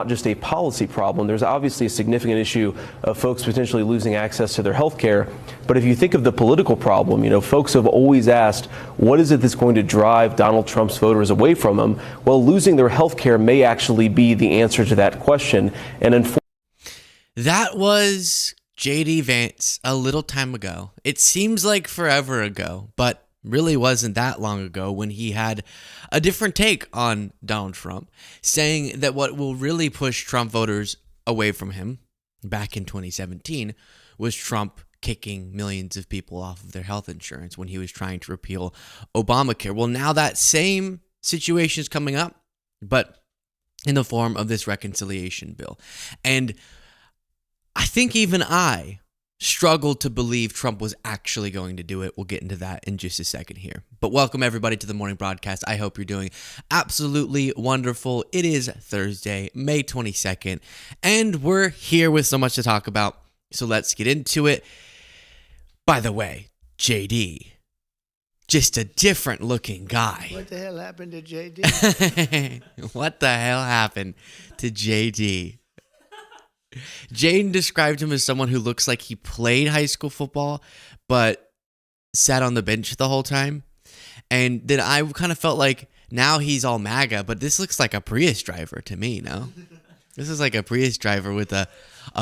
not just a policy problem. There's obviously a significant issue of folks potentially losing access to their health care. But if you think of the political problem, folks have always asked, what is it that's going to drive Donald Trump's voters away from him? Well, losing their health care may actually be the answer to that question. That was J.D. Vance a little time ago. It seems like forever ago, but really wasn't that long ago when he had a different take on Donald Trump, saying that what will really push Trump voters away from him back in 2017 was Trump kicking millions of people off of their health insurance when he was trying to repeal Obamacare. Well, now that same situation is coming up, but in the form of this reconciliation bill. And I think even I struggled to believe Trump was actually going to do it. We'll get into that in just a second here. But welcome everybody to the morning broadcast. I hope you're doing absolutely wonderful. It is Thursday, May 22nd, and we're here with so much to talk about. So let's get into it. By the way, JD, just a different looking guy. What the hell happened to JD? What the hell happened to JD? Jane described him as someone who looks like he played high school football, but sat on the bench the whole time. And then I kind of felt like now he's all MAGA, but this looks like a Prius driver to me, no? This is like a Prius driver with a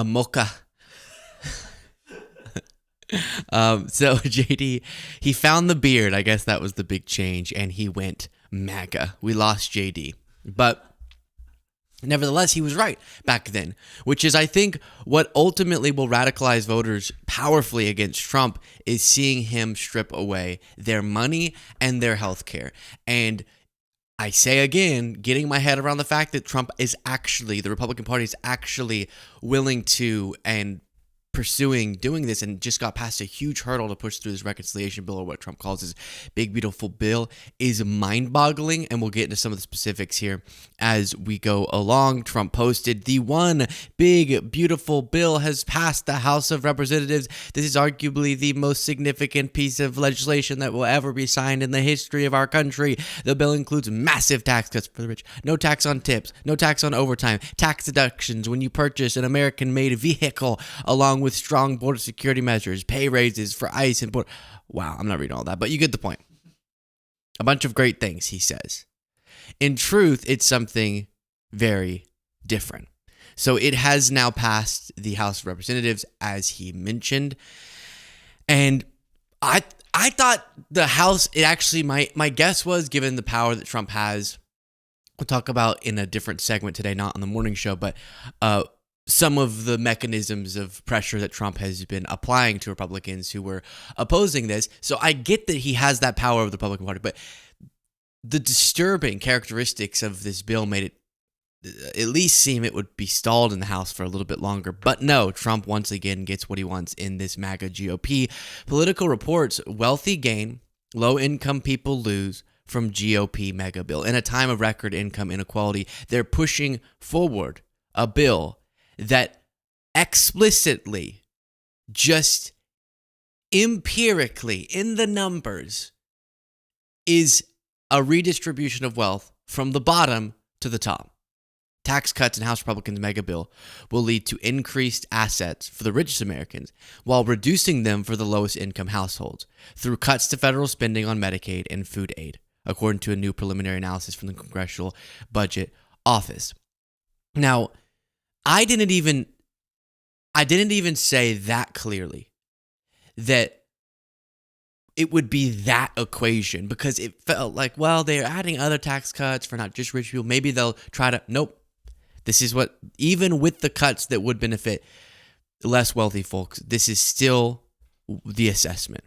mocha. So JD, he found the beard. I guess that was the big change, and he went MAGA. We lost JD, but nevertheless, he was right back then, which is, I think, what ultimately will radicalize voters powerfully against Trump is seeing him strip away their money and their health care. And I say again, getting my head around the fact that Trump is actually, the Republican Party is actually willing to and pursuing doing this and just got past a huge hurdle to push through this reconciliation bill, or what Trump calls his big beautiful bill, is mind-boggling. And we'll get into some of the specifics here as we go along. Trump posted, the one big beautiful bill has passed the House of Representatives. This is arguably the most significant piece of legislation that will ever be signed in the history of our country. The bill includes massive tax cuts for the rich, no tax on tips, no tax on overtime, tax deductions when you purchase an American-made vehicle, along with strong border security measures, pay raises for ICE and border. Wow, I'm not reading all that, but you get the point. A bunch of great things, he says. In truth, it's something very different. So it has now passed the House of Representatives, as he mentioned. And I thought the House, it actually, my guess was, given the power that Trump has, we'll talk about in a different segment today, not on the morning show, but some of the mechanisms of pressure that Trump has been applying to Republicans who were opposing this. So I get that he has that power over the Republican Party, but the disturbing characteristics of this bill made it at least seem it would be stalled in the House for a little bit longer. But no, Trump once again gets what he wants in this MAGA GOP. Political reports, wealthy gain, low-income people lose from GOP mega bill. In a time of record income inequality, they're pushing forward a bill that explicitly, just empirically in the numbers, is a redistribution of wealth from the bottom to the top. Tax cuts in House Republicans' mega bill will lead to increased assets for the richest Americans while reducing them for the lowest income households through cuts to federal spending on Medicaid and food aid, according to a new preliminary analysis from the Congressional Budget Office. Now, I didn't even say that clearly that it would be that equation, because it felt like, well, they're adding other tax cuts for not just rich people. Maybe they'll try to, nope. This is what, even with the cuts that would benefit less wealthy folks, this is still the assessment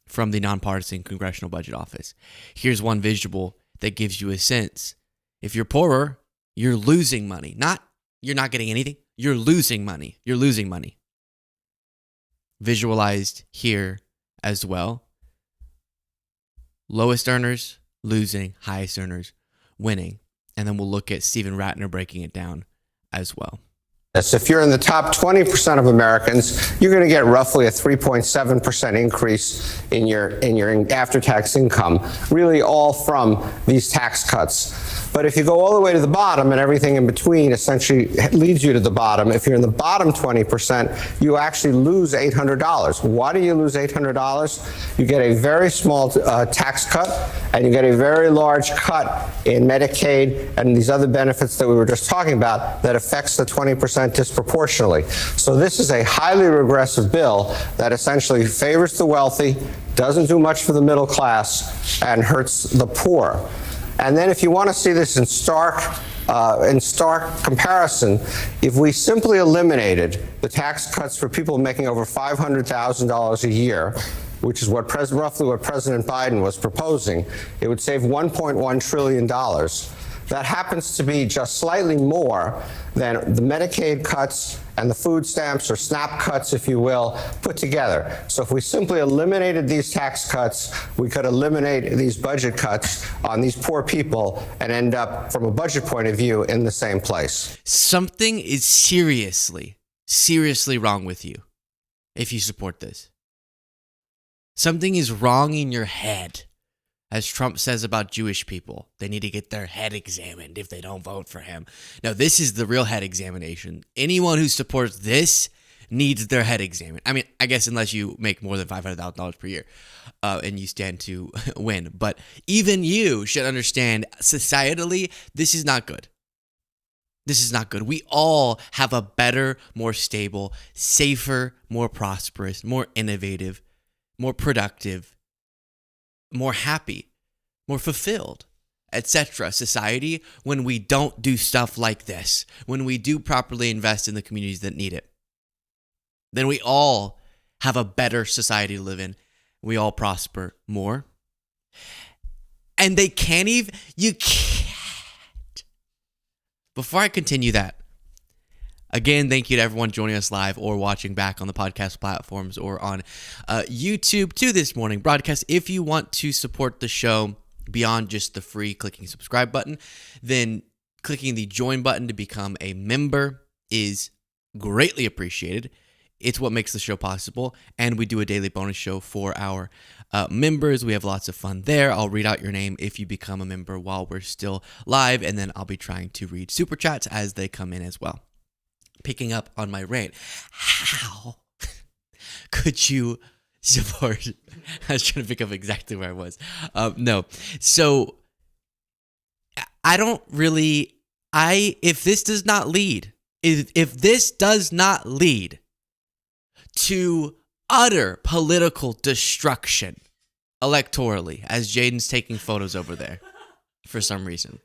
from the nonpartisan Congressional Budget Office. Here's one visual that gives you a sense. If you're poorer, you're losing money. You're not getting anything. You're losing money. You're losing money. Visualized here as well. Lowest earners losing, highest earners winning. And then we'll look at Steven Rattner breaking it down as well. If you're in the top 20% of Americans, you're going to get roughly a 3.7% increase in your after-tax income, really all from these tax cuts. But if you go all the way to the bottom and everything in between essentially leads you to the bottom, if you're in the bottom 20%, you actually lose $800. Why do you lose $800? You get a very small tax cut, and you get a very large cut in Medicaid and these other benefits that we were just talking about that affects the 20% disproportionately. So this is a highly regressive bill that essentially favors the wealthy, doesn't do much for the middle class, and hurts the poor. And then if you want to see this in stark comparison, if we simply eliminated the tax cuts for people making over $500,000 a year, which is roughly what President Biden was proposing, it would save $1.1 trillion. That happens to be just slightly more than the Medicaid cuts and the food stamps, or SNAP cuts, if you will, put together. So if we simply eliminated these tax cuts, we could eliminate these budget cuts on these poor people and end up, from a budget point of view, in the same place. Something is seriously wrong with you if you support this. Something is wrong in your head. As Trump says about Jewish people, they need to get their head examined if they don't vote for him. Now, this is the real head examination. Anyone who supports this needs their head examined. I mean, I guess unless you make more than $500,000 per year and you stand to win. But even you should understand, societally, this is not good. This is not good. We all have a better, more stable, safer, more prosperous, more innovative, more productive, more happy, more fulfilled, etc. society when we don't do stuff like this, when we do properly invest in the communities that need it. Then we all have a better society to live in. We all prosper more. And you can't. Before I continue that, again, thank you to everyone joining us live or watching back on the podcast platforms or on YouTube to this morning broadcast. If you want to support the show beyond just the free clicking subscribe button, then clicking the join button to become a member is greatly appreciated. It's what makes the show possible, and we do a daily bonus show for our members. We have lots of fun there. I'll read out your name if you become a member while we're still live, and then I'll be trying to read super chats as they come in as well. Picking up on my rant, how could you support? I was trying to pick up exactly where I was. No, so I don't really. If this does not lead to utter political destruction electorally, as Jaden's taking photos over there for some reason.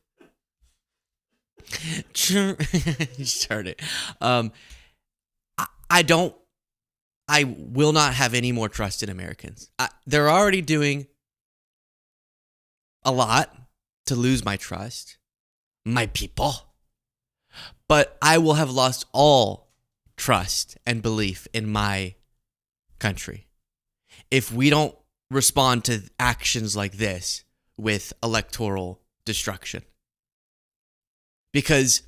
Start it. I will not have any more trust in Americans. They're already doing a lot to lose my trust, my people. But I will have lost all trust and belief in my country if we don't respond to actions like this with electoral destruction. Because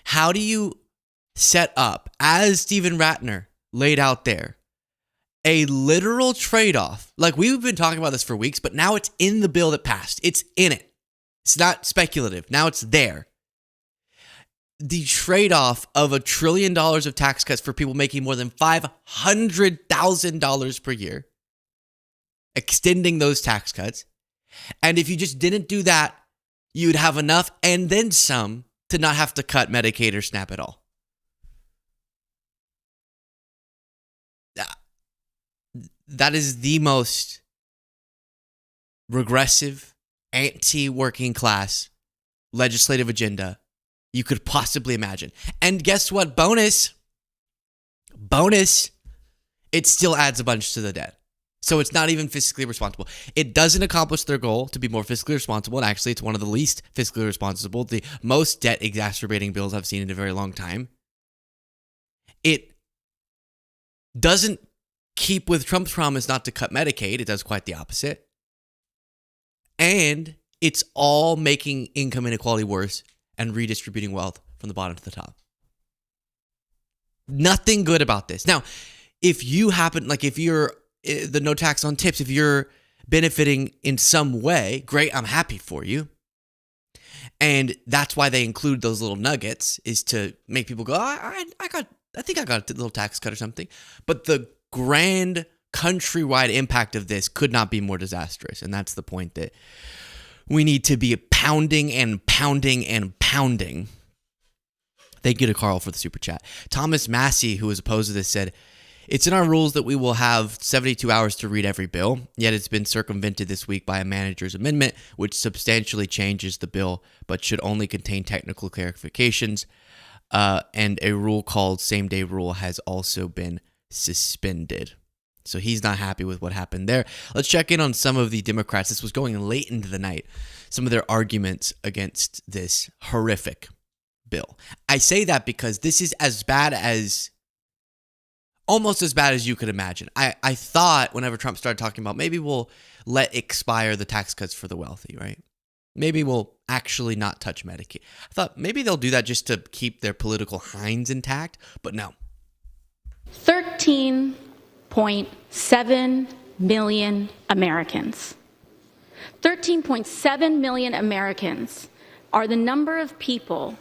how do you set up, as Stephen Ratner laid out there, a literal trade-off? Like, we've been talking about this for weeks, but now it's in the bill that passed. It's in it. It's not speculative. Now it's there. The trade-off of $1 trillion of tax cuts for people making more than $500,000 per year, extending those tax cuts. And if you just didn't do that, you'd have enough and then some to not have to cut Medicaid or SNAP at all. That is the most regressive, anti-working class legislative agenda you could possibly imagine. And guess what? Bonus, it still adds a bunch to the debt. So it's not even fiscally responsible. It doesn't accomplish their goal to be more fiscally responsible. And actually, it's one of the least fiscally responsible, the most debt exacerbating bills I've seen in a very long time. It doesn't keep with Trump's promise not to cut Medicaid. It does quite the opposite. And it's all making income inequality worse and redistributing wealth from the bottom to the top. Nothing good about this. Now, if you happen, like if you're the no tax on tips, if you're benefiting in some way, great, I'm happy for you. And that's why they include those little nuggets, is to make people go, I think I got a little tax cut or something. But the grand countrywide impact of this could not be more disastrous. And that's the point, that we need to be pounding and pounding and pounding. Thank you to Carl for the super chat. Thomas Massey, who was opposed to this, said, it's in our rules that we will have 72 hours to read every bill, yet it's been circumvented this week by a manager's amendment, which substantially changes the bill, but should only contain technical clarifications. And a rule called same-day rule has also been suspended. So he's not happy with what happened there. Let's check in on some of the Democrats. This was going late into the night. Some of their arguments against this horrific bill. I say that because this is almost as bad as you could imagine. I thought whenever Trump started talking about maybe we'll let expire the tax cuts for the wealthy, right? Maybe we'll actually not touch Medicaid. I thought maybe they'll do that just to keep their political hinds intact, but no. 13.7 million Americans. 13.7 million Americans are the number of people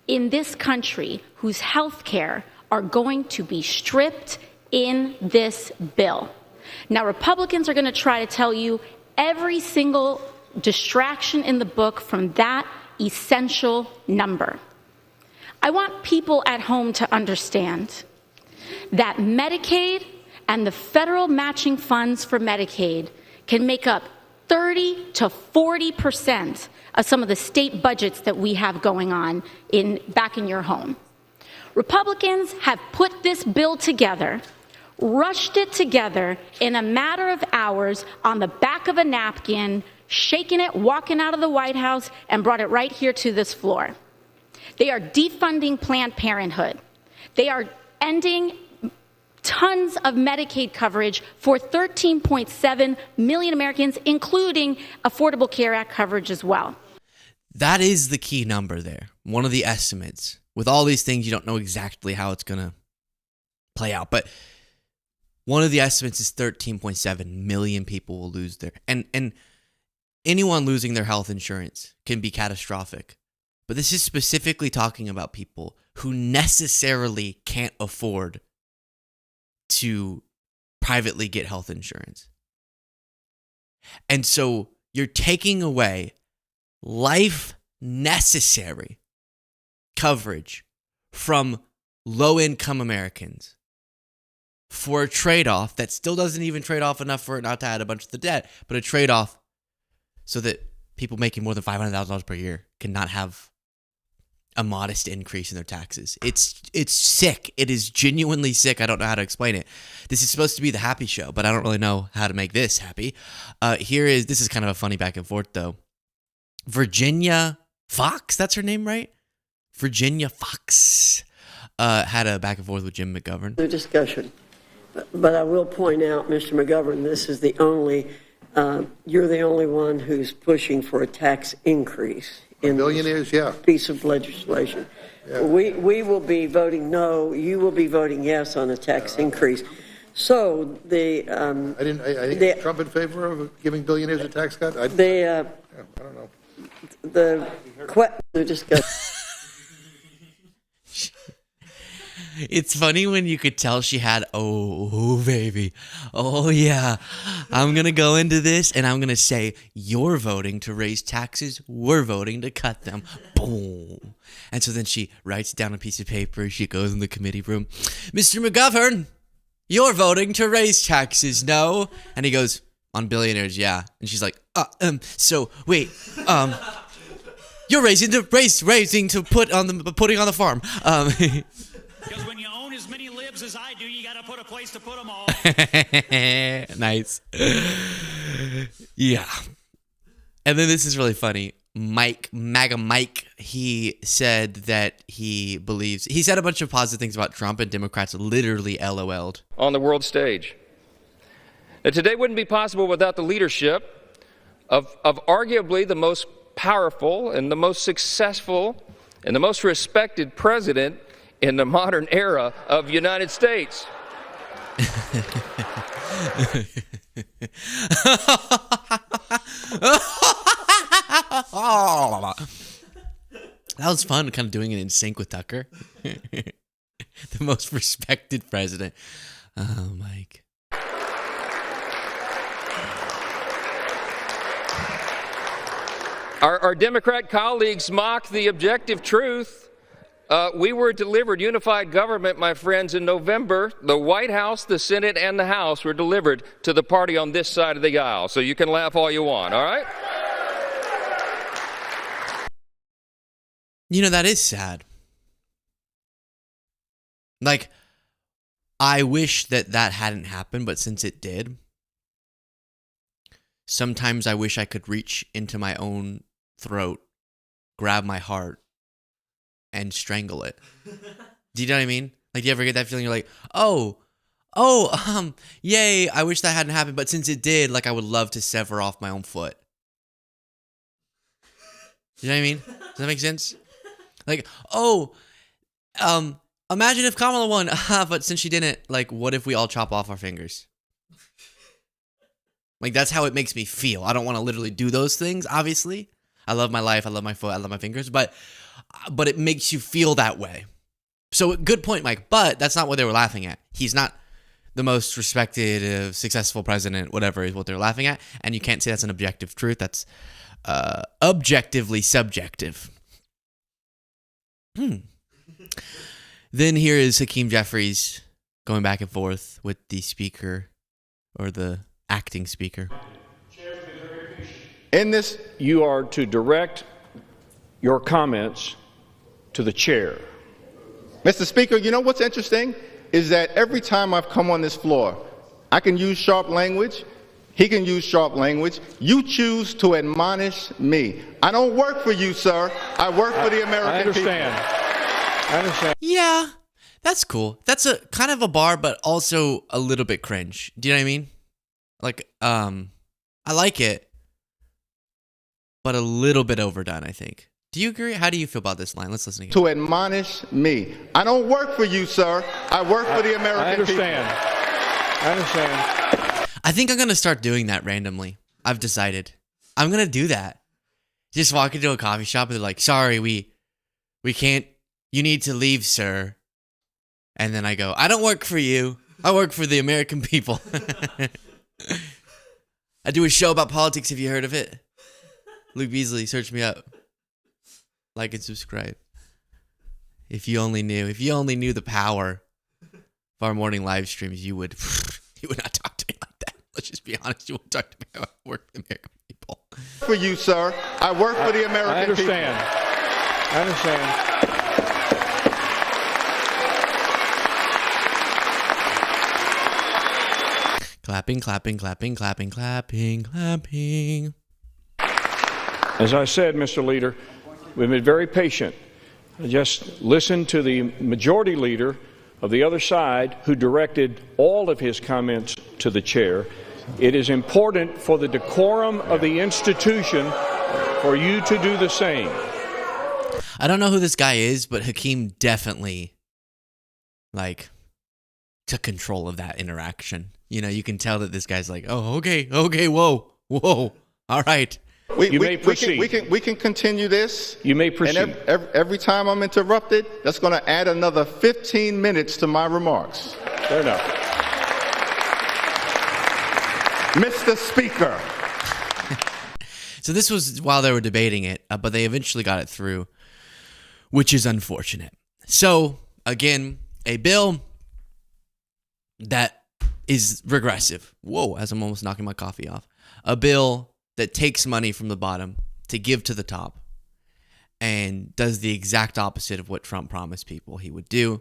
in this country whose health care are going to be stripped in this bill. Now, Republicans are going to try to tell you every single distraction in the book from that essential number. I want people at home to understand that Medicaid and the federal matching funds for Medicaid can make up 30 to 40% of some of the state budgets that we have going on back in your home. Republicans have put this bill together, rushed it together in a matter of hours on the back of a napkin, shaking it, walking out of the White House, and brought it right here to this floor. They are defunding Planned Parenthood. They are ending tons of Medicaid coverage for 13.7 million Americans, including Affordable Care Act coverage as well. That is the key number there. One of the estimates. With all these things, you don't know exactly how it's going to play out. But one of the estimates is 13.7 million people will lose their... And anyone losing their health insurance can be catastrophic. But this is specifically talking about people who necessarily can't afford to privately get health insurance. And so you're taking away life necessary coverage from low-income Americans for a trade-off that still doesn't even trade off enough for it not to add a bunch of the debt, but a trade-off so that people making more than $500,000 per year cannot have a modest increase in their taxes. It's sick. It is genuinely sick. I don't know how to explain it. This is supposed to be the happy show, but I don't really know how to make this happy. This is kind of a funny back and forth, though. Virginia Fox, that's her name, right? Virginia Fox had a back and forth with Jim McGovern. The discussion. But I will point out, Mr. McGovern, this is you're the only one who's pushing for a tax increase in billionaires, yeah. Piece of legislation. Yeah. We will be voting no. You will be voting yes on a tax increase. So I think Trump in favor of giving billionaires a tax cut. I don't know. The discussion. It's funny when you could tell she had, oh, baby. Oh, yeah. I'm going to go into this and I'm going to say, you're voting to raise taxes. We're voting to cut them. Boom. And so then she writes down a piece of paper. She goes in the committee room. Mr. McGovern, you're voting to raise taxes, no? And he goes, on billionaires, yeah. And she's like, you're raising to putting on the farm. Because when you own as many libs as I do, you got to put a place to put them all. Nice. Yeah. And then this is really funny. MAGA Mike, he said that he said a bunch of positive things about Trump, and Democrats literally LOL'd. On the world stage. That today wouldn't be possible without the leadership of arguably the most powerful and the most successful and the most respected president in the modern era of the United States. That was fun, kind of doing it in sync with Tucker. The most respected president. Oh, Mike. Our Democrat colleagues mock the objective truth. We were delivered unified government, my friends, in November. The White House, the Senate, and the House were delivered to the party on this side of the aisle. So you can laugh all you want, all right? You know, that is sad. Like, I wish that that hadn't happened, but since it did, sometimes I wish I could reach into my own throat, grab my heart, and strangle it. Do you know what I mean? Like, do you ever get that feeling? You're like, yay, I wish that hadn't happened, but since it did, like, I would love to sever off my own foot. You know what I mean? Does that make sense? Like, imagine if Kamala won, but since she didn't, like, what if we all chop off our fingers? Like, that's how it makes me feel. I don't want to literally do those things, obviously. I love my life, I love my foot, I love my fingers, but it makes you feel that way. So, good point, Mike, but that's not what they were laughing at. He's not the most respected, successful president, whatever is what they're laughing at, and you can't say that's an objective truth. That's objectively subjective. Then here is Hakeem Jeffries going back and forth with the speaker, or the acting speaker. In this, you are to direct your comments to the chair. Mr. Speaker, you know what's interesting is that every time I've come on this floor, I can use sharp language, he can use sharp language. You choose to admonish me. I don't work for you, sir. I work for the American people. I understand. Yeah, that's cool. That's a kind of a bar, but also a little bit cringe. Do you know what I mean? Like, I like it, but a little bit overdone, I think. Do you agree? How do you feel about this line? Let's listen again. To admonish me. I don't work for you, sir. I work for the American people. I understand. I think I'm going to start doing that randomly. I've decided. I'm going to do that. Just walk into a coffee shop and they're like, sorry, we can't, you need to leave, sir. And then I go, I don't work for you. I work for the American people. I do a show about politics. Have you heard of it? Luke Beasley, search me up. Like and subscribe. If you only knew the power of our morning live streams, you would not talk to me like that. Let's just be honest. You won't talk to me how I work for the American people. For you, sir. I work for the American people. I understand. Clapping, clapping, clapping, clapping, clapping, clapping. As I said, Mr. Leader, we've been very patient. Just listen to the majority leader of the other side who directed all of his comments to the chair. It is important for the decorum of the institution for you to do the same. I don't know who this guy is, but Hakeem definitely, took control of that interaction. You know, you can tell that this guy's like, oh, okay, whoa, all right. You may proceed. We can continue this. You may proceed. And every time I'm interrupted, that's going to add another 15 minutes to my remarks. Fair enough. Mr. Speaker. So this was while they were debating it, but they eventually got it through, which is unfortunate. So, again, a bill that is regressive. Whoa, as I'm almost knocking my coffee off. A bill that takes money from the bottom to give to the top and does the exact opposite of what Trump promised people he would do,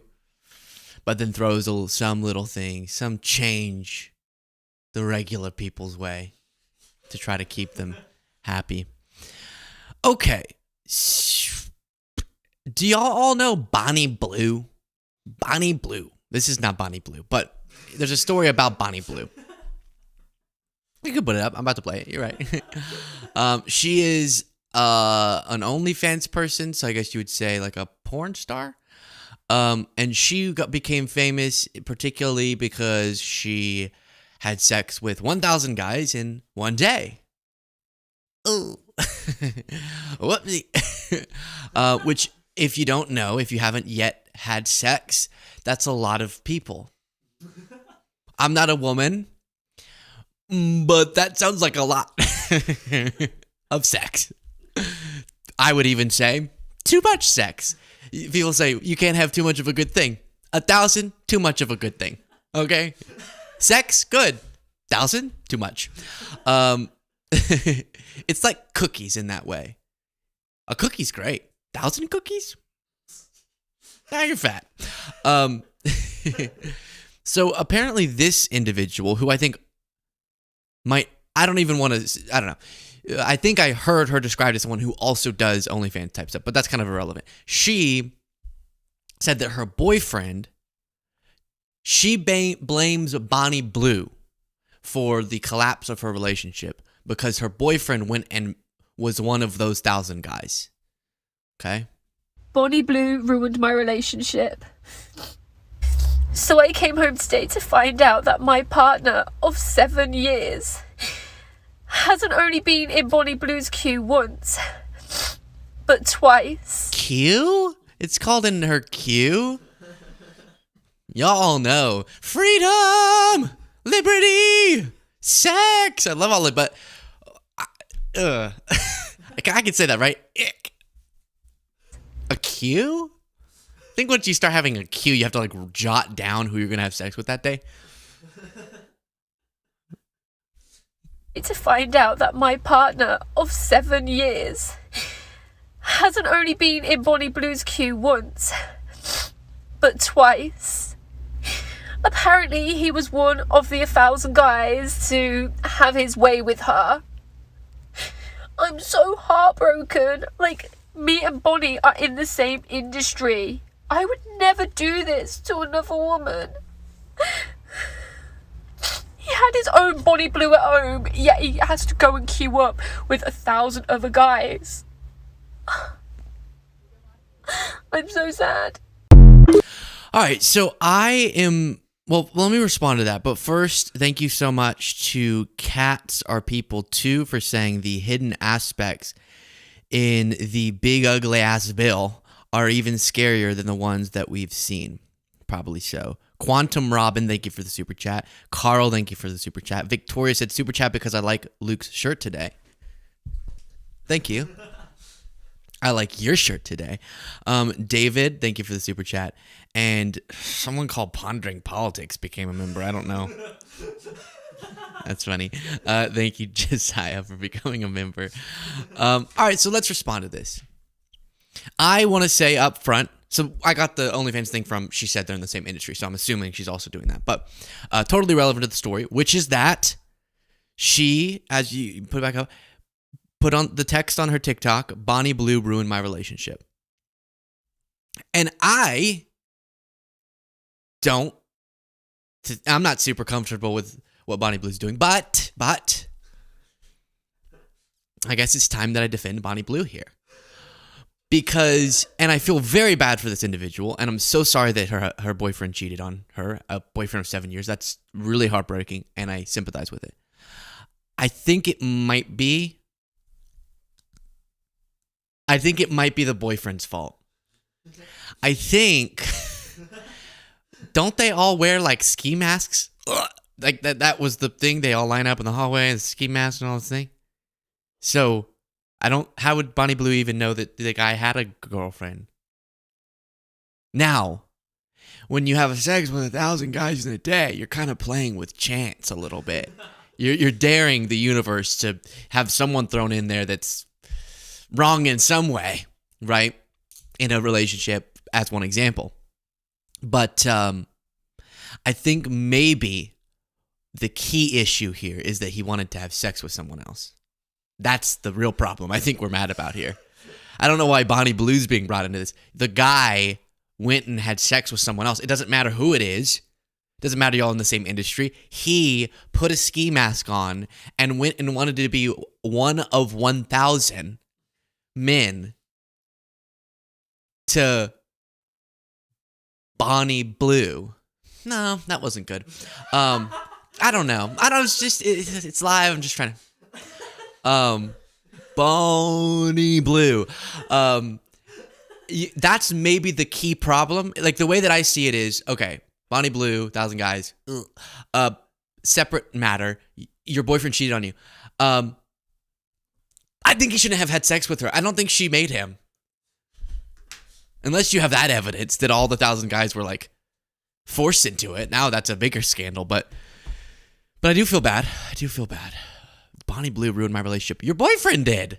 but then throws some little thing, some change the regular people's way to try to keep them happy. Okay. Do y'all all know Bonnie Blue? Bonnie Blue. This is not Bonnie Blue, but there's a story about Bonnie Blue. You can put it up. I'm about to play it. You're right. She is an OnlyFans person, so I guess you would say like a porn star. And she became famous particularly because she had sex with 1,000 guys in one day. Oh, whoopsie. Which, if you don't know, if you haven't yet had sex, that's a lot of people. I'm not a woman, but that sounds like a lot of sex. I would even say too much sex. People say you can't have too much of a good thing. 1,000, too much of a good thing. Okay? Sex, good. 1,000, too much. It's like cookies in that way. A cookie's great. 1,000 cookies? Now you're fat. So apparently this individual, who I think I don't know. I think I heard her described as someone who also does OnlyFans type stuff, but that's kind of irrelevant. She said that her boyfriend, she blames Bonnie Blue for the collapse of her relationship because her boyfriend went and was one of those 1,000 guys. Okay? Bonnie Blue ruined my relationship. So I came home today to find out that my partner of 7 years hasn't only been in Bonnie Blue's queue once, but twice. Queue? It's called in her queue? Y'all know. Freedom! Liberty! Sex! I love all of it, but... I can say that, right? Ick. A queue? I think once you start having a queue, you have to like jot down who you're going to have sex with that day. To find out that my partner of 7 years hasn't only been in Bonnie Blue's queue once, but twice. Apparently, he was one of the 1,000 guys to have his way with her. I'm so heartbroken. Like, me and Bonnie are in the same industry. I would never do this to another woman. He had his own Bonnie Blue at home, yet he has to go and queue up with 1,000 other guys. I'm so sad. All right, so well, let me respond to that. But first, thank you so much to Cats Are People Too for saying the hidden aspects in the big ugly ass bill are even scarier than the ones that we've seen. Probably so. Quantum Robin, thank you for the super chat. Carl, thank you for the super chat. Victoria said super chat because I like Luke's shirt today. Thank you. I like your shirt today. David, thank you for the super chat. And someone called Pondering Politics became a member. I don't know. That's funny. Thank you, Josiah, for becoming a member. All right, so let's respond to this. I want to say up front, so I got the OnlyFans thing from, she said they're in the same industry, so I'm assuming she's also doing that. But totally relevant to the story, which is that she, as you put it back up, put on the text on her TikTok, Bonnie Blue ruined my relationship. And I'm not super comfortable with what Bonnie Blue's doing, but I guess it's time that I defend Bonnie Blue here. Because, and I feel very bad for this individual, and I'm so sorry that her boyfriend cheated on her, a boyfriend of 7 years. That's really heartbreaking, and I sympathize with it. I think it might be the boyfriend's fault. I think, don't they all wear like ski masks? Like that was the thing. They all line up in the hallway and ski masks and all this thing. So, how would Bonnie Blue even know that the guy had a girlfriend? Now, when you have sex with 1,000 guys in a day, you're kind of playing with chance a little bit. You're daring the universe to have someone thrown in there that's wrong in some way, right? In a relationship, as one example. But I think maybe the key issue here is that he wanted to have sex with someone else. That's the real problem I think we're mad about here. I don't know why Bonnie Blue's being brought into this. The guy went and had sex with someone else. It doesn't matter who it is. It doesn't matter y'all in the same industry. He put a ski mask on and went and wanted to be one of 1,000 men to Bonnie Blue. No, that wasn't good. I don't know. It's live. I'm just trying to. Bonnie Blue. That's maybe the key problem. Like the way that I see it is, okay, Bonnie Blue, 1,000 guys, separate matter. Your boyfriend cheated on you. I think he shouldn't have had sex with her. I don't think she made him. Unless you have that evidence that all the 1,000 guys were like forced into it. Now that's a bigger scandal, but I do feel bad. Bonnie Blue ruined my relationship. Your boyfriend did.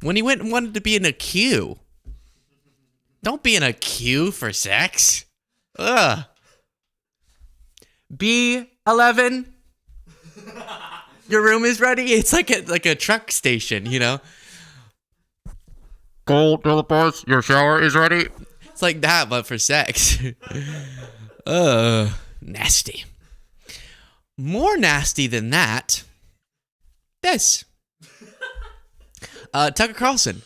When he went and wanted to be in a queue. Don't be in a queue for sex. Ugh. B11. Your room is ready. It's like a truck station, you know. Gold Philippines, your shower is ready. It's like that, but for sex. Nasty. More nasty than that. This. Tucker Carlson.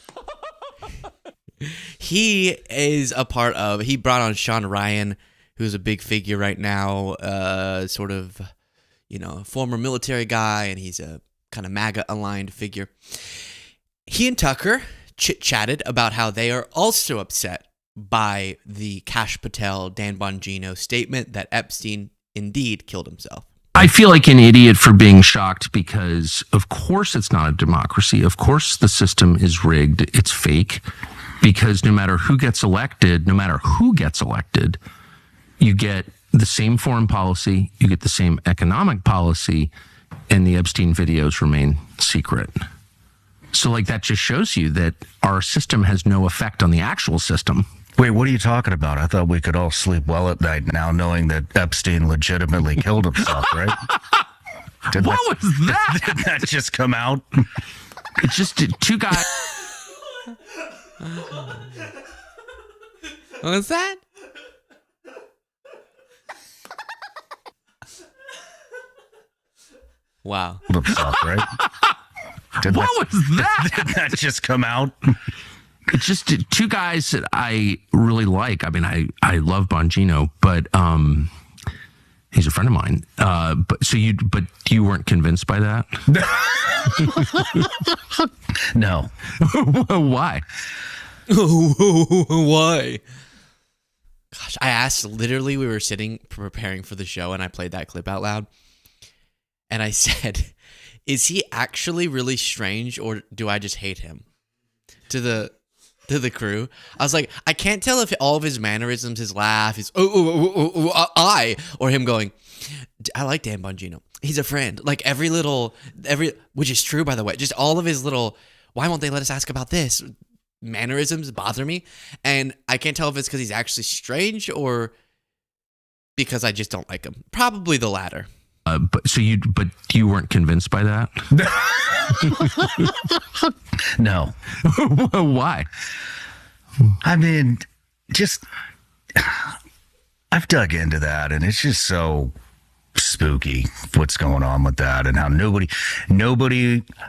He is a part of. He brought on Sean Ryan, who's a big figure right now. Sort of, former military guy, and he's a kind of MAGA aligned figure. He and Tucker chit-chatted about how they are also upset by the Kash Patel, Dan Bongino statement that Epstein indeed killed himself. I feel like an idiot for being shocked because, of course, it's not a democracy. Of course, the system is rigged. It's fake because no matter who gets elected, you get the same foreign policy, you get the same economic policy, and the Epstein videos remain secret. So, like, that just shows you that our system has no effect on the actual system. Wait, what are you talking about? I thought we could all sleep well at night now knowing that Epstein legitimately killed himself, right? What was that? Did that just come out? It's just two guys. What was that? Wow. Himself, right? What was that? Did that just come out? It's just two guys that I really like. I mean, I love Bongino, but he's a friend of mine. But you weren't convinced by that? No. Why? Why? Gosh, I asked, literally, we were sitting preparing for the show, and I played that clip out loud. And I said, is he actually really strange, or do I just hate him? To the crew. I was like, I can't tell if all of his mannerisms, his laugh, his or him going, I like Dan Bongino. He's a friend. Like every which is true, by the way, just all of his little, why won't they let us ask about this? Mannerisms bother me. And I can't tell if it's because he's actually strange or because I just don't like him. Probably the latter. But you weren't convinced by that? No. Why? I mean, I've dug into that, and it's just so spooky what's going on with that, and how nobody. I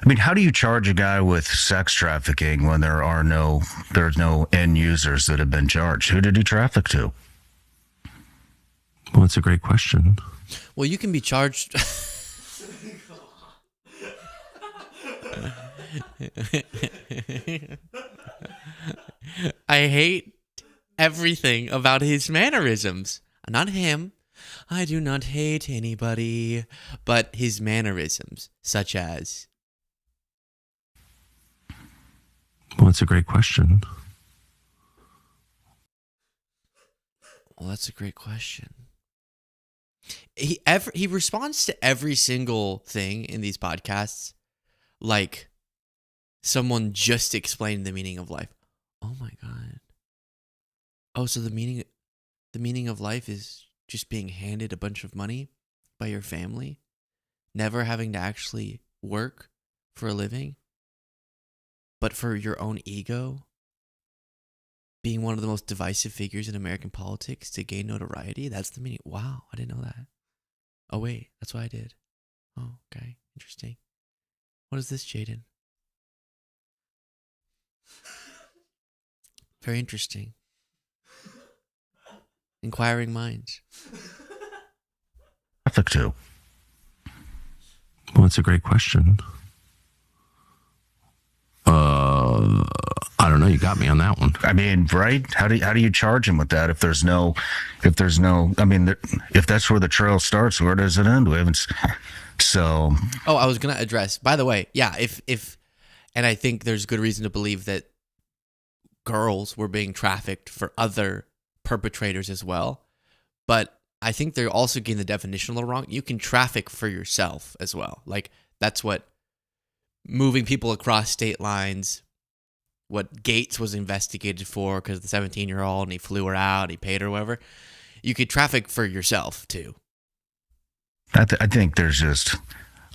mean, how do you charge a guy with sex trafficking when there's no end users that have been charged? Who did he traffic to? Well, that's a great question. Well, you can be charged. I hate everything about his mannerisms. Not him. I do not hate anybody, but his mannerisms, such as. Well, that's a great question. Well, that's a great question. He responds to every single thing in these podcasts like someone just explained the meaning of life. Oh my God. Oh, so the meaning of life is just being handed a bunch of money by your family, never having to actually work for a living, but for your own ego, being one of the most divisive figures in American politics to gain notoriety. That's the meaning. Wow, I didn't know that. Oh, wait, that's what I did. Oh, okay, interesting. What is this, Jaden? Very interesting. Inquiring minds. Traffic too. Well, that's a great question. I don't know. You got me on that one. I mean, right? How do you charge him with that if there's no? I mean, if that's where the trail starts, where does it end? We haven't. So. Oh, I was gonna address. By the way, yeah. If, and I think there's good reason to believe that girls were being trafficked for other perpetrators as well. But I think they're also getting the definition a little wrong. You can traffic for yourself as well. Like, that's what moving people across state lines, what Gates was investigated for because the 17-year-old and he flew her out, he paid her, whatever. You could traffic for yourself too. I think there's just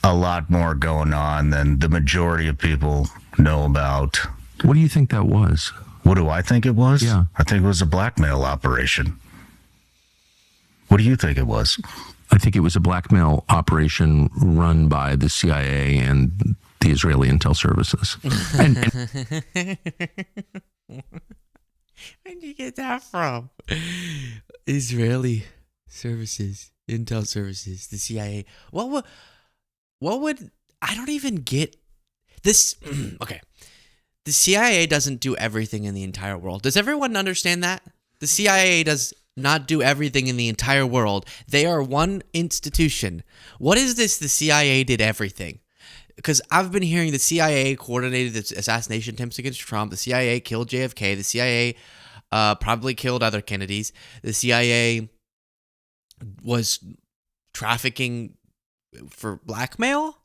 a lot more going on than the majority of people know about. What do you think that was? What do I think it was? Yeah. I think it was a blackmail operation. What do you think it was? I think it was a blackmail operation run by the CIA and the Israeli intel services. Where'd you get that from? Israeli services, intel services, the CIA. What would I don't even get this. Okay. The CIA doesn't do everything in the entire world. Does everyone understand that? The CIA does not do everything in the entire world. They are one institution. What is this? The CIA did everything. Because I've been hearing the CIA coordinated the assassination attempts against Trump. The CIA killed JFK. The CIA probably killed other Kennedys. The CIA was trafficking for blackmail.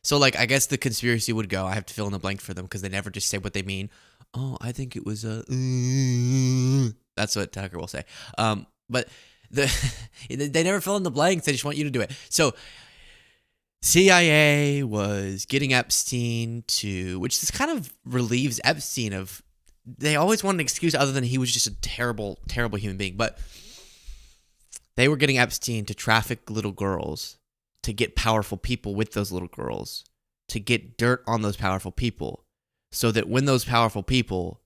So, like, I guess the conspiracy would go, I have to fill in the blank for them because they never just say what they mean. Oh, I think it was a... That's what Tucker will say. But they never fill in the blanks. They just want you to do it. So, CIA was getting Epstein to... Which this kind of relieves Epstein of... They always want an excuse other than he was just a terrible, terrible human being. But they were getting Epstein to traffic little girls, to get powerful people with those little girls, to get dirt on those powerful people, so that when those powerful people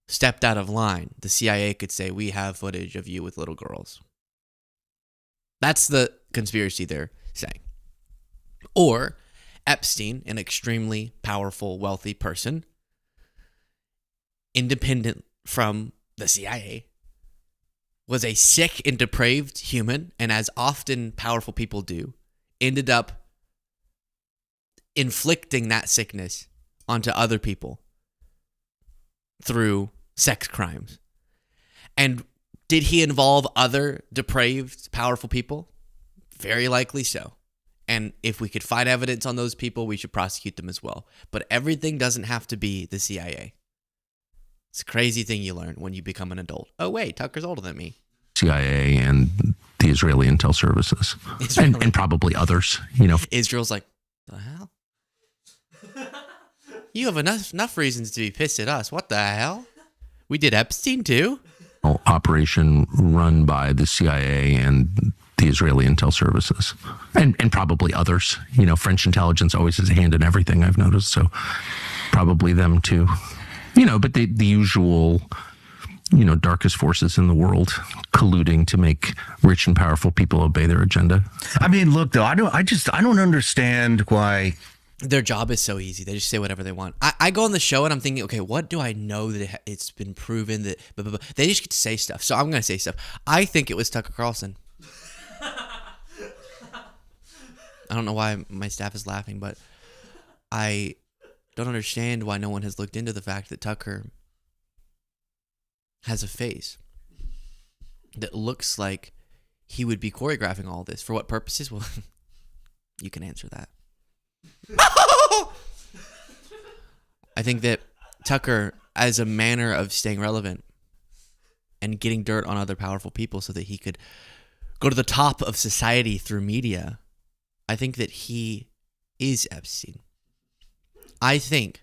stepped out of line, the CIA could say, we have footage of you with little girls. That's the conspiracy they're saying. Or Epstein, an extremely powerful, wealthy person, independent from the CIA, was a sick and depraved human, and as often powerful people do, ended up inflicting that sickness onto other people through sex crimes. And did he involve other depraved, powerful people? Very likely so. And if we could find evidence on those people, we should prosecute them as well. But everything doesn't have to be the CIA. It's a crazy thing you learn when you become an adult. Oh, wait, Tucker's older than me. CIA and the Israeli intel services. And probably others, you know. Israel's like, the hell? You have enough reasons to be pissed at us. What the hell? We did Epstein too? Operation run by the CIA and the Israeli intel services. And probably others. You know, French intelligence always has a hand in everything, I've noticed. So probably them too. You know, but the usual... you know, darkest forces in the world colluding to make rich and powerful people obey their agenda. I mean, look, though, I don't understand why their job is so easy. They just say whatever they want. I go on the show and I'm thinking, okay, what do I know that it's been proven that blah, blah, blah. They just get to say stuff. So I'm going to say stuff. I think it was Tucker Carlson. I don't know why my staff is laughing, but I don't understand why no one has looked into the fact that Tucker has a face that looks like he would be choreographing all this. For what purposes? Well, you can answer that. I think that Tucker, as a manner of staying relevant and getting dirt on other powerful people so that he could go to the top of society through media, I think that he is Epstein. I think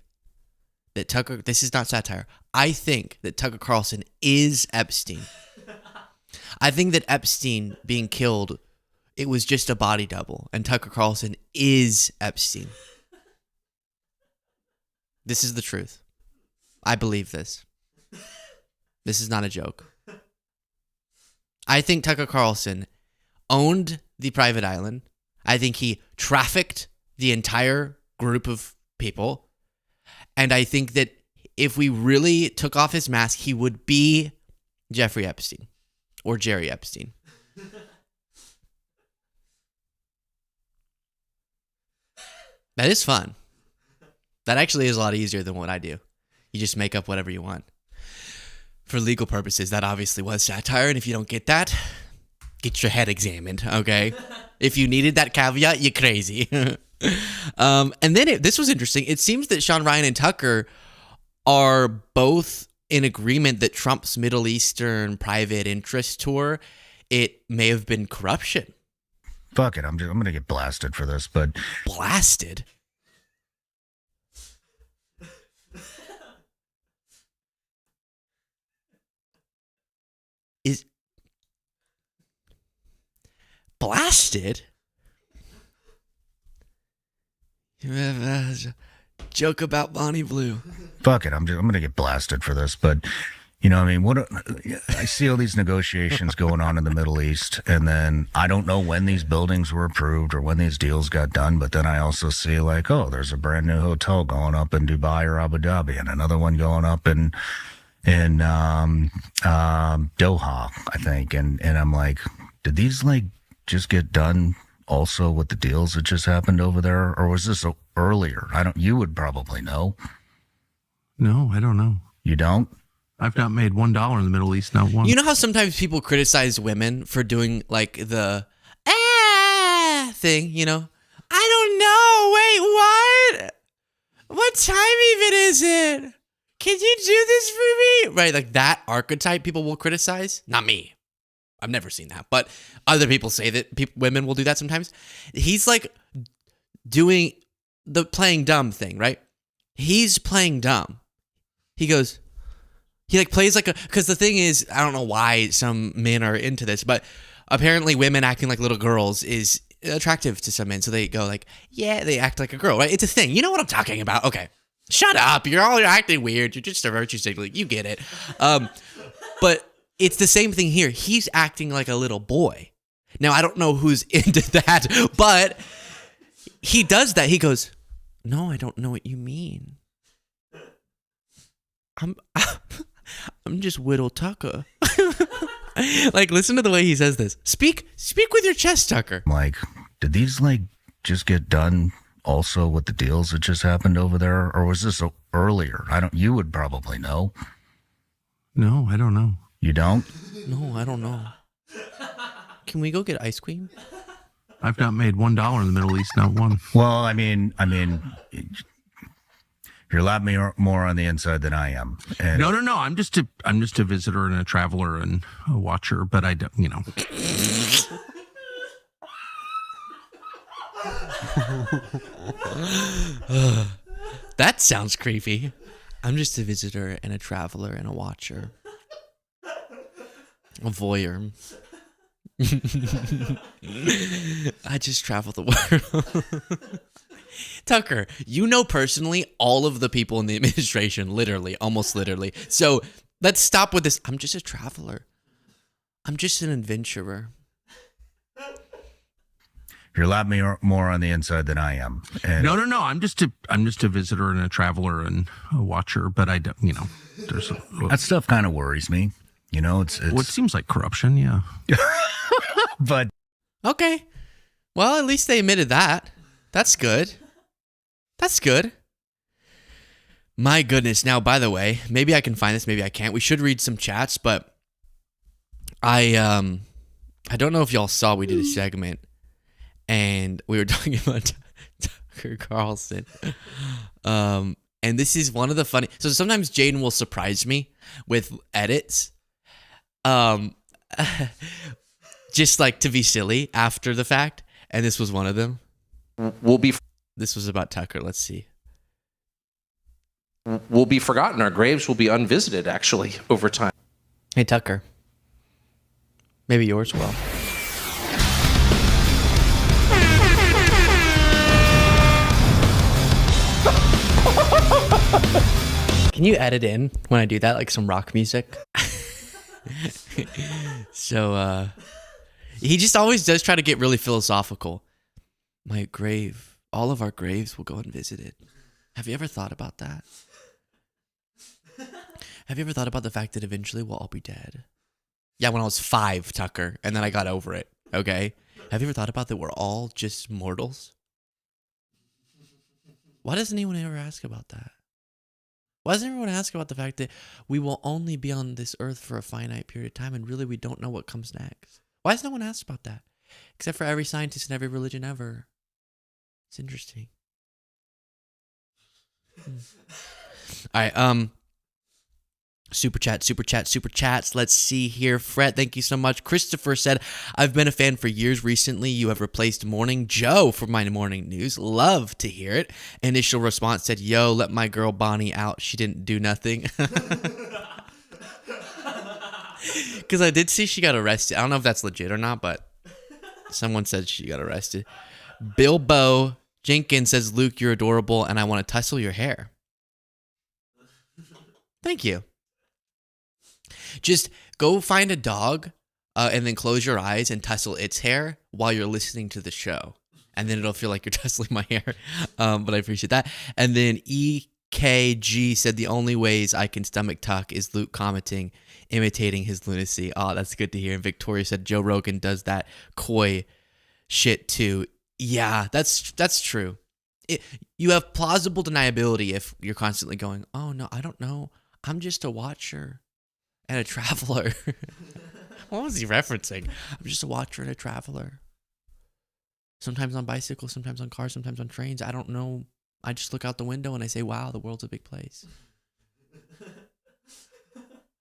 that Tucker, this is not satire, I think that Tucker Carlson is Epstein. I think that Epstein being killed, it was just a body double, and Tucker Carlson is Epstein. This is the truth. I believe this. This is not a joke. I think Tucker Carlson owned the private island. I think he trafficked the entire group of people. And I think that if we really took off his mask, he would be Jeffrey Epstein or Jerry Epstein. That is fun. That actually is a lot easier than what I do. You just make up whatever you want. For legal purposes, that obviously was satire, and if you don't get that, get your head examined, okay? If you needed that caveat, you're crazy. And then this was interesting. It seems that Sean Ryan and Tucker are both in agreement that Trump's Middle Eastern private interest tour, it may have been corruption. Fuck it, I'm going to get blasted for this, but... Blasted? Is... Blasted? Joke about Bonnie Blue. Fuck it, I'm going to get blasted for this, but... You know, I mean, I see all these negotiations going on in the Middle East, and then I don't know when these buildings were approved or when these deals got done, but then I also see like, oh, there's a brand new hotel going up in Dubai or Abu Dhabi, and another one going up in Doha, I think, and I'm like, did these like just get done also with the deals that just happened over there, or was this earlier? You would probably know. No, I don't know. You don't? I've not made $1 in the Middle East, not one. You know how sometimes people criticize women for doing like the thing, you know? I don't know. Wait, what? What time even is it? Can you do this for me? Right, like that archetype people will criticize. Not me. I've never seen that. But other people say that women will do that sometimes. He's like doing the playing dumb thing, right? He's playing dumb. He goes... He like plays like because the thing is, I don't know why some men are into this, but apparently women acting like little girls is attractive to some men. So they go like, yeah, they act like a girl, right? It's a thing. You know what I'm talking about? Okay, shut up. You're acting weird. You're just a virtue signaler. You get it. But it's the same thing here. He's acting like a little boy. Now I don't know who's into that, but he does that. He goes, no, I don't know what you mean. I'm just Whittle Tucker. Like, listen to the way he says this. Speak with your chest, Tucker. Like, did these like just get done also with the deals that just happened over there, or was this earlier? You would probably know. No, I don't know. You don't? No, I don't know. Can we go get ice cream? I've not made $1 in the Middle East, not one. Well, I mean, you're a lot more on the inside than I am. And no. I'm just a visitor and a traveler and a watcher, but I don't, you know. That sounds creepy. I'm just a visitor and a traveler and a watcher. A voyeur. I just travel the world. Tucker, you know personally all of the people in the administration, literally, almost literally. So let's stop with this. I'm just a traveler. I'm just an adventurer. You're a lot more on the inside than I am. And no. I'm just a visitor and a traveler and a watcher, but I don't, you know. That stuff kind of worries me. You know, it's well, it seems like corruption, yeah. But okay. Well, at least they admitted that. That's good. That's good. My goodness. Now, by the way, maybe I can find this, maybe I can't. We should read some chats, but I don't know if y'all saw we did a segment and we were talking about Tucker Carlson. And this is one of the funny. So sometimes Jaden will surprise me with edits. Just like to be silly after the fact. And this was one of them. This was about Tucker. Let's see. Will be forgotten. Our graves will be unvisited, actually, over time. Hey, Tucker. Maybe yours will. Can you edit in when I do that, like some rock music? So he just always does try to get really philosophical. My grave, all of our graves will go unvisited. Have you ever thought about that? Have you ever thought about the fact that eventually we'll all be dead? Yeah, when I was 5, Tucker, and then I got over it, okay? Have you ever thought about that we're all just mortals? Why doesn't anyone ever ask about that? Why doesn't everyone ask about the fact that we will only be on this earth for a finite period of time and really we don't know what comes next? Why has no one asked about that? Except for every scientist and every religion ever. It's interesting. All right, super chats. Let's see here. Fred, thank you so much. Christopher said, I've been a fan for years. Recently, you have replaced Morning Joe for my morning news. Love to hear it. Initial response said, yo, let my girl Bonnie out. She didn't do nothing. Because I did see she got arrested. I don't know if that's legit or not, but someone said she got arrested. Bilbo Jenkins says, Luke, you're adorable, and I want to tussle your hair. Thank you. Just go find a dog and then close your eyes and tussle its hair while you're listening to the show. And then it'll feel like you're tussling my hair. But I appreciate that. And then EKG said the only ways I can stomach Tuck is Luke commenting, imitating his lunacy. Oh, that's good to hear. And Victoria said Joe Rogan does that coy shit too. Yeah, that's true. You have plausible deniability if you're constantly going, oh no, I don't know. I'm just a watcher and a traveler. What was he referencing? I'm just a watcher and a traveler. Sometimes on bicycles, sometimes on cars, sometimes on trains. I don't know. I just look out the window and I say, wow, the world's a big place.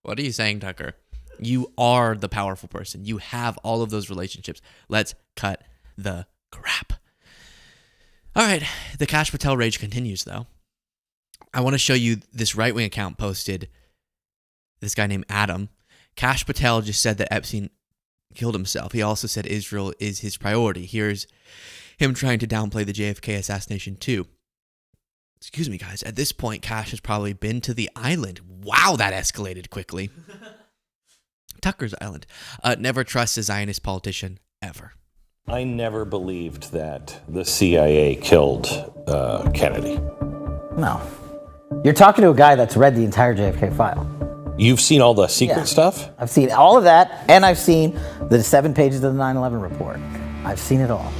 What are you saying, Tucker? You are the powerful person. You have all of those relationships. Let's cut the crap. All right. The Kash Patel rage continues, though. I want to show you this right-wing account posted. This guy named Adam. Kash Patel just said that Epstein killed himself. He also said Israel is his priority. Here's him trying to downplay the JFK assassination too. Excuse me, guys. At this point, Kash has probably been to the island. Wow, that escalated quickly. Tucker's Island. Never trust a Zionist politician, ever. I never believed that the CIA killed Kennedy. No. You're talking to a guy that's read the entire JFK file. You've seen all the secret stuff? I've seen all of that, and I've seen the 7 pages of the 9/11 report. I've seen it all.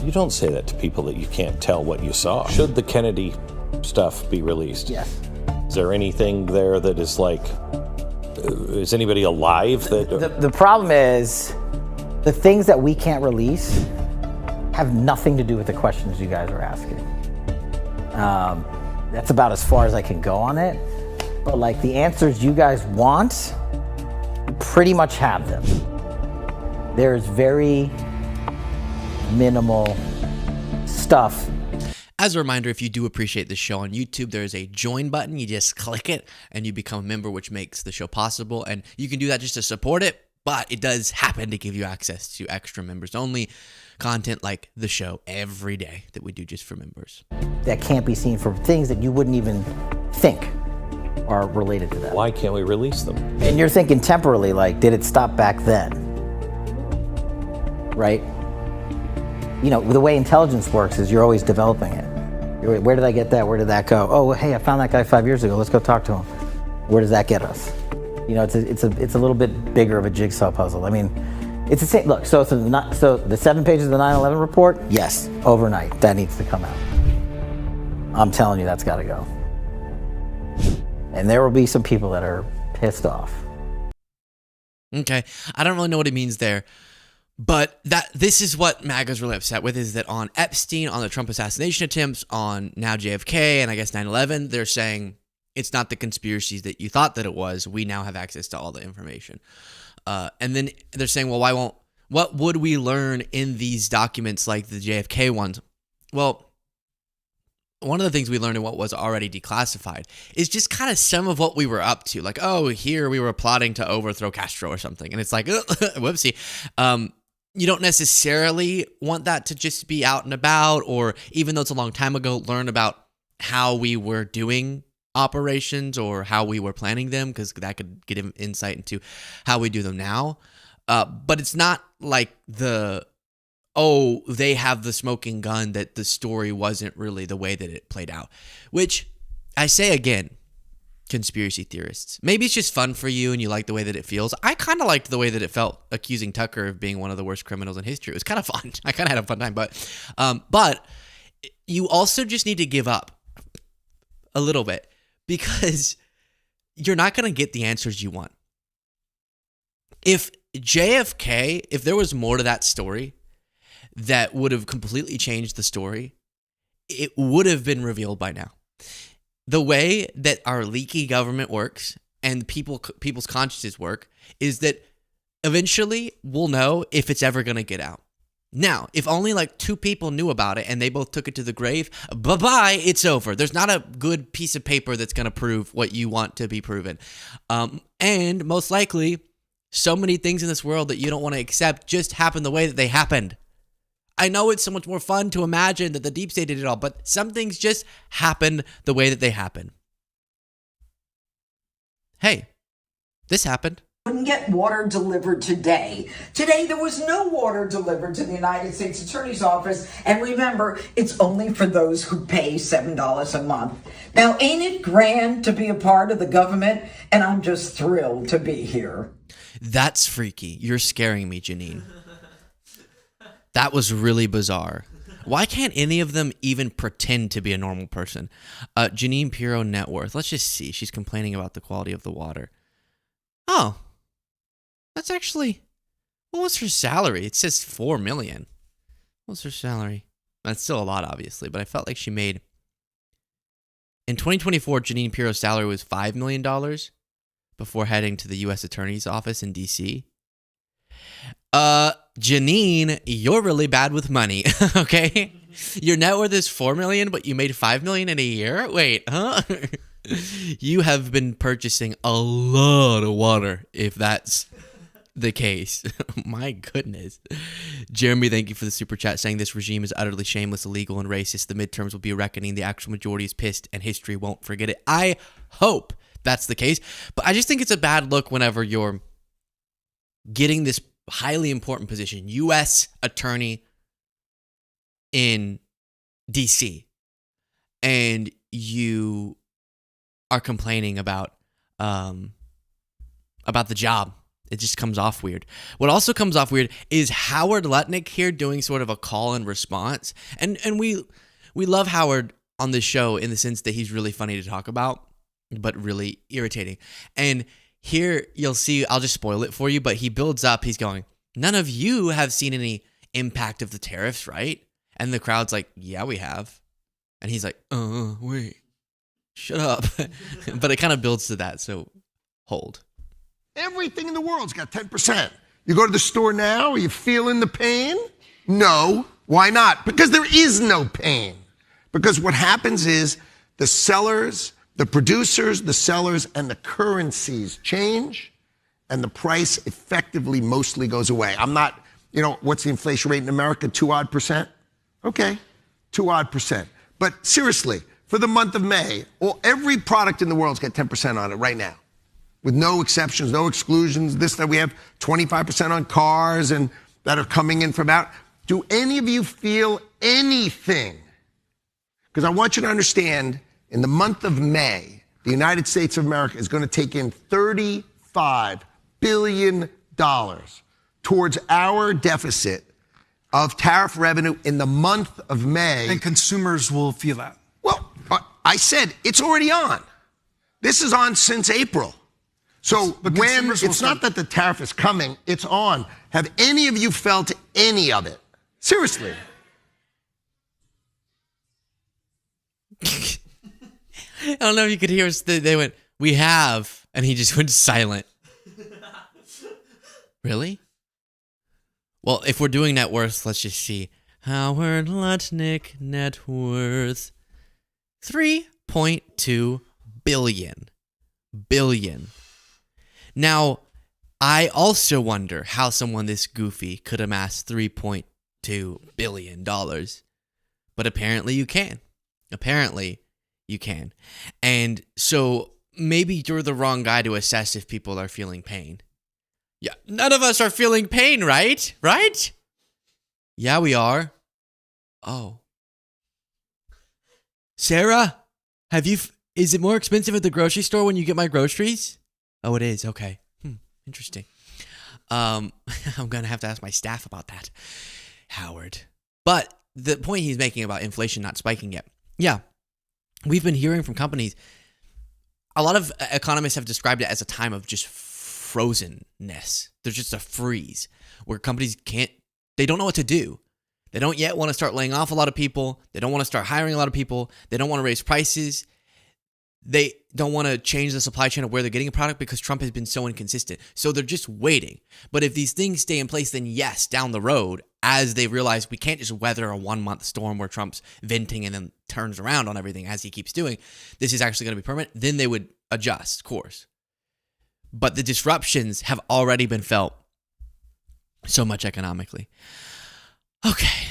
You don't say that to people that you can't tell what you saw. Should the Kennedy stuff be released? Yes. Is there anything there that is like, is anybody alive? The problem is, the things that we can't release have nothing to do with the questions you guys are asking. That's about as far as I can go on it. But like the answers you guys want, you pretty much have them. There's very minimal stuff. As a reminder, if you do appreciate the show on YouTube, there is a join button. You just click it and you become a member, which makes the show possible. And you can do that just to support it, but it does happen to give you access to extra members only content like the show every day that we do just for members. That can't be seen for things that you wouldn't even think are related to that. Why can't we release them? And you're thinking temporally, like, did it stop back then? Right? You know, the way intelligence works is you're always developing it. Where did I get that? Where did that go? Oh, hey, I found that guy 5 years ago. Let's go talk to him. Where does that get us? You know, it's a little bit bigger of a jigsaw puzzle. I mean, it's the same. Look, so the 7 pages of the 9/11 report, yes, overnight, that needs to come out. I'm telling you, that's got to go. And there will be some people that are pissed off. Okay, I don't really know what it means there, but this is what MAGA's really upset with, is that on Epstein, on the Trump assassination attempts, on now JFK, and I guess 9/11, they're saying it's not the conspiracies that you thought that it was. We now have access to all the information. And then they're saying, well, what would we learn in these documents like the JFK ones? Well, one of the things we learned in what was already declassified is just kind of some of what we were up to. Like, oh, here we were plotting to overthrow Castro or something. And it's like, whoopsie. You don't necessarily want that to just be out and about, or even though it's a long time ago, learn about how we were doing operations or how we were planning them, because that could get him insight into how we do them now. But it's not like they have the smoking gun, that the story wasn't really the way that it played out. Which, I say again, conspiracy theorists, maybe it's just fun for you and you like the way that it feels. I kind of liked the way that it felt, accusing Tucker of being one of the worst criminals in history. It was kind of fun. I kind of had a fun time. But you also just need to give up a little bit, because you're not going to get the answers you want. If JFK, if there was more to that story that would have completely changed the story, it would have been revealed by now. The way that our leaky government works and people's consciences work is that eventually we'll know if it's ever going to get out. Now, if only like 2 people knew about it and they both took it to the grave, bye-bye, it's over. There's not a good piece of paper that's going to prove what you want to be proven. And most likely, so many things in this world that you don't want to accept just happen the way that they happened. I know it's so much more fun to imagine that the deep state did it all, but some things just happen the way that they happen. Hey, this happened. Couldn't get water delivered today. Today, there was no water delivered to the United States Attorney's Office. And remember, it's only for those who pay $7 a month. Now, ain't it grand to be a part of the government? And I'm just thrilled to be here. That's freaky. You're scaring me, Janine. That was really bizarre. Why can't any of them even pretend to be a normal person? Janine Pirro net worth. Let's just see. She's complaining about the quality of the water. Oh, that's actually, what was her salary? It says $4 million. What's her salary? That's still a lot, obviously, but I felt like she made, in 2024, Janine Pirro's salary was $5 million before heading to the U.S. Attorney's Office in D.C. Janine, you're really bad with money, okay? Your net worth is $4 million, but you made $5 million in a year? Wait, huh? You have been purchasing a lot of water, if that's the case. My goodness. Jeremy, thank you for the super chat, saying this regime is utterly shameless, illegal, and racist. The midterms will be a reckoning. The actual majority is pissed, and history won't forget it. I hope that's the case, but I just think it's a bad look whenever you're getting this highly important position, U.S. attorney in D.C., and you are complaining about the job. It just comes off weird. What also comes off weird is Howard Lutnick here doing sort of a call and response. And we love Howard on this show in the sense that he's really funny to talk about, but really irritating. And here you'll see, I'll just spoil it for you, but he builds up, he's going, none of you have seen any impact of the tariffs, right? And the crowd's like, yeah, we have. And he's like, wait, shut up. But it kind of builds to that, so hold. Everything in the world's got 10%. You go to the store now, are you feeling the pain? No. Why not? Because there is no pain. Because what happens is the sellers, the producers, the sellers, and the currencies change, and the price effectively mostly goes away. I'm not, what's the inflation rate in America? 2-odd%? Okay, 2-odd%. But seriously, for the month of May, every product in the world's got 10% on it right now, with no exceptions, no exclusions. That we have 25% on cars and that are coming in from out. Do any of you feel anything? Because I want you to understand, in the month of May, the United States of America is going to take in $35 billion towards our deficit of tariff revenue in the month of May. And consumers will feel that. Well, I said it's already on. This is on since April. So when it's not that the tariff is coming, it's on. Have any of you felt any of it? Seriously. I don't know if you could hear us. They went, we have, and he just went silent. Really? Well, if we're doing net worth, let's just see. Howard Lutnick net worth $3.2 billion. Now, I also wonder how someone this goofy could amass $3.2 billion. But apparently you can. Apparently, you can. And so maybe you're the wrong guy to assess if people are feeling pain. Yeah, none of us are feeling pain, right? Right? Yeah, we are. Oh. Sarah, is it more expensive at the grocery store when you get my groceries? Oh, it is. Okay. Interesting. I'm going to have to ask my staff about that. Howard. But the point he's making about inflation not spiking yet. Yeah. We've been hearing from companies. A lot of economists have described it as a time of just frozenness. There's just a freeze where companies they don't know what to do. They don't yet want to start laying off a lot of people. They don't want to start hiring a lot of people. They don't want to raise prices. They don't want to change the supply chain of where they're getting a product because Trump has been so inconsistent. So they're just waiting. But if these things stay in place, then yes, down the road, as they realize we can't just weather a 1-month storm where Trump's venting and then turns around on everything as he keeps doing, this is actually going to be permanent, then they would adjust course. But the disruptions have already been felt so much economically. Okay.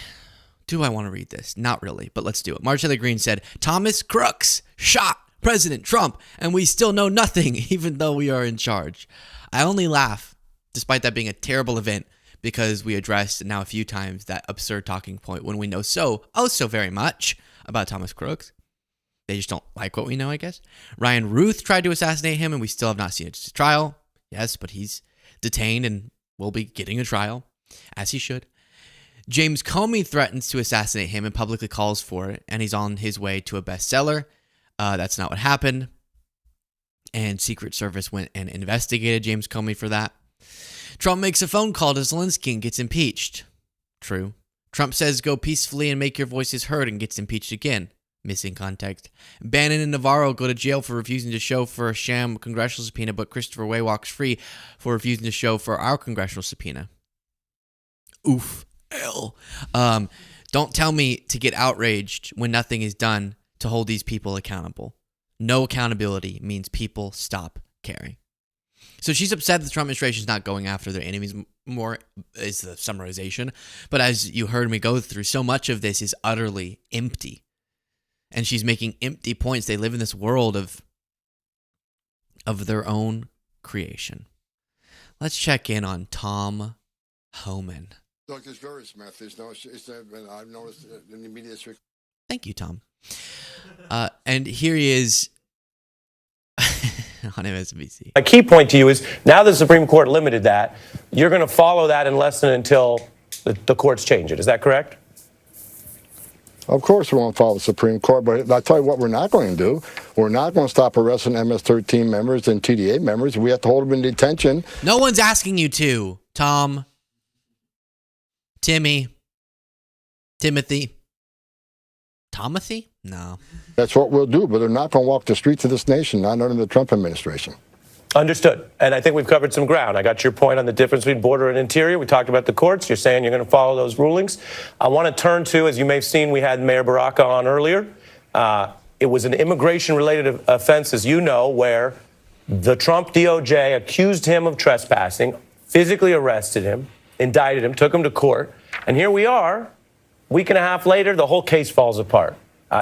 Do I want to read this? Not really, but let's do it. Marcella Green said, Thomas Crooks shot President Trump, and we still know nothing, even though we are in charge. I only laugh, despite that being a terrible event, because we addressed now a few times that absurd talking point when we know so very much about Thomas Crooks. They just don't like what we know, I guess. Ryan Ruth tried to assassinate him, and we still have not seen a trial. Yes, but he's detained and will be getting a trial, as he should. James Comey threatens to assassinate him and publicly calls for it, and he's on his way to a bestseller. That's not what happened. And Secret Service went and investigated James Comey for that. Trump makes a phone call to Zelensky and gets impeached. True. Trump says go peacefully and make your voices heard and gets impeached again. Missing context. Bannon and Navarro go to jail for refusing to show for a sham congressional subpoena, but Christopher Wray walks free for refusing to show for our congressional subpoena. Oof. Don't tell me to get outraged when nothing is done to hold these people accountable. No accountability means people stop caring. So she's upset the Trump administration is not going after their enemies more, is the summarization. But as you heard me go through, so much of this is utterly empty. And she's making empty points. They live in this world of their own creation. Let's check in on Tom Homan. Look, it's very Smith. I've noticed in the media. Thank you, Tom. And here he is on MSNBC. A key point to you is now the Supreme Court limited that. You're going to follow that unless and until the courts change it. Is that correct? Of course we won't follow the Supreme Court, but I'll tell you what we're not going to do. We're not going to stop arresting MS-13 members and TDA members. We have to hold them in detention. No one's asking you to, Tom. Timothy. Tomothy? No. That's what we'll do, but they're not going to walk the streets of this nation, not under the Trump administration. Understood. And I think we've covered some ground. I got your point on the difference between border and interior. We talked about the courts. You're saying you're going to follow those rulings. I want to turn to, as you may have seen, we had Mayor Baraka on earlier. It was an immigration-related offense, as you know, where the Trump DOJ accused him of trespassing, physically arrested him, indicted him, took him to court. And here we are, a week and a half later, the whole case falls apart.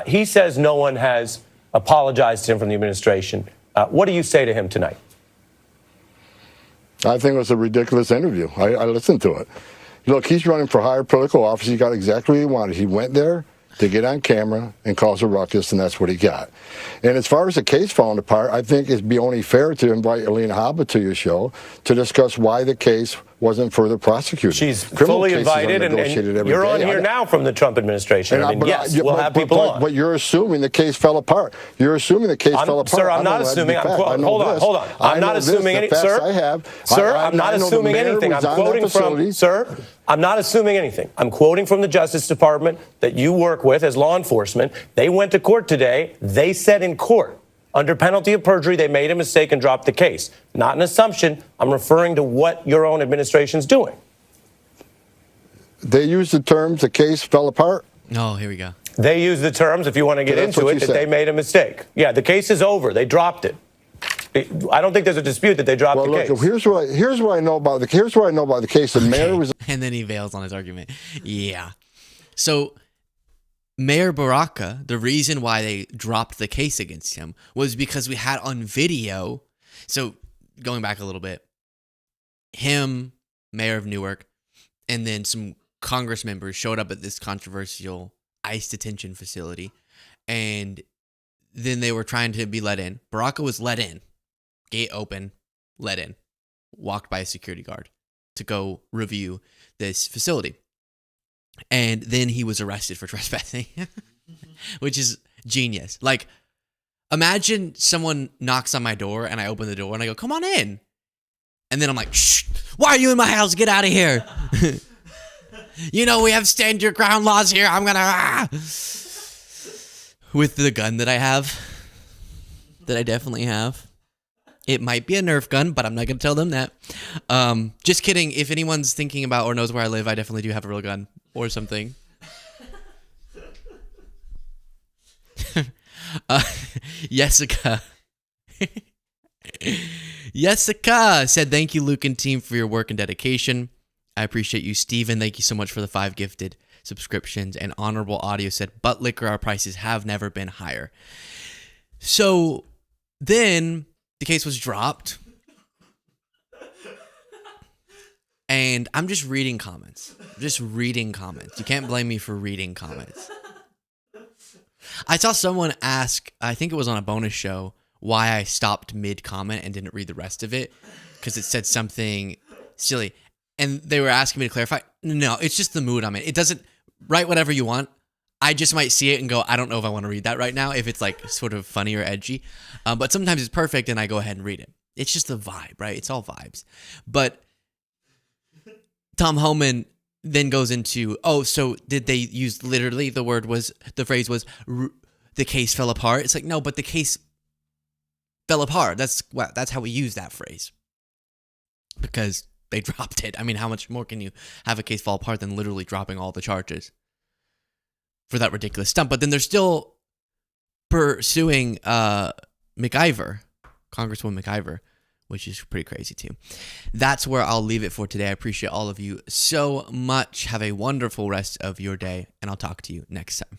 He says no one has apologized to him from the administration. What do you say to him tonight? I think it was a ridiculous interview. I listened to it. Look, he's running for higher political office. He got exactly what he wanted. He went there to get on camera and cause a ruckus, and that's what he got. And as far as the case falling apart, I think it'd be only fair to invite Alina Habba to your show to discuss why the case wasn't further prosecuted. She's fully invited, and you're on here now from the Trump administration. I mean, yes, we'll have people on. But you're assuming the case fell apart. You're assuming the case fell apart. Sir, I'm not assuming. Hold on. I'm not assuming anything, sir. Sir, I'm not assuming anything. I'm quoting from, sir, I'm not assuming anything. I'm quoting from the Justice Department that you work with as law enforcement. They went to court today. They said in court, under penalty of perjury, they made a mistake and dropped the case. Not an assumption. I'm referring to what your own administration's doing. They used the terms, the case fell apart? Oh, here we go. They used the terms, if you want to get into it, that they made a mistake. Yeah, the case is over. They dropped it. I don't think there's a dispute that they dropped the case. Here's what I know about the case. The mayor was... And then he veils on his argument. Yeah. So Mayor Baraka, the reason why they dropped the case against him was because we had on video. So going back a little bit, him, mayor of Newark, and then some Congress members showed up at this controversial ICE detention facility, and then they were trying to be let in. Baraka was let in, gate open, let in, walked by a security guard to go review this facility. And then he was arrested for trespassing, which is genius. Like, imagine someone knocks on my door and I open the door and I go, come on in. And then I'm like, shh, why are you in my house? Get out of here. You know, we have stand your ground laws here. I'm gonna, with the gun that I have, that I definitely have. It might be a Nerf gun, but I'm not going to tell them that. Just kidding. If anyone's thinking about or knows where I live, I definitely do have a real gun or something. Jessica. Jessica said, thank you, Luke and team, for your work and dedication. I appreciate you, Steven. Thank you so much for the 5 gifted subscriptions. And Honorable Audio said, but liquor, our prices have never been higher. So then the case was dropped. And I'm just reading comments. You can't blame me for reading comments. I saw someone ask, I think it was on a bonus show, why I stopped mid-comment and didn't read the rest of it. Because it said something silly. And they were asking me to clarify. No, it's just the mood I'm in. It doesn't, write whatever you want. I just might see it and go, I don't know if I want to read that right now, if it's like sort of funny or edgy. But sometimes it's perfect and I go ahead and read it. It's just the vibe, right? It's all vibes. But Tom Homan then goes into, oh, so did they use literally the phrase was, the case fell apart? It's like, no, but the case fell apart. That's how we use that phrase. Because they dropped it. I mean, how much more can you have a case fall apart than literally dropping all the charges for that ridiculous stunt? But then they're still pursuing McIver, Congresswoman McIver, which is pretty crazy too. That's where I'll leave it for today. I appreciate all of you so much. Have a wonderful rest of your day, and I'll talk to you next time.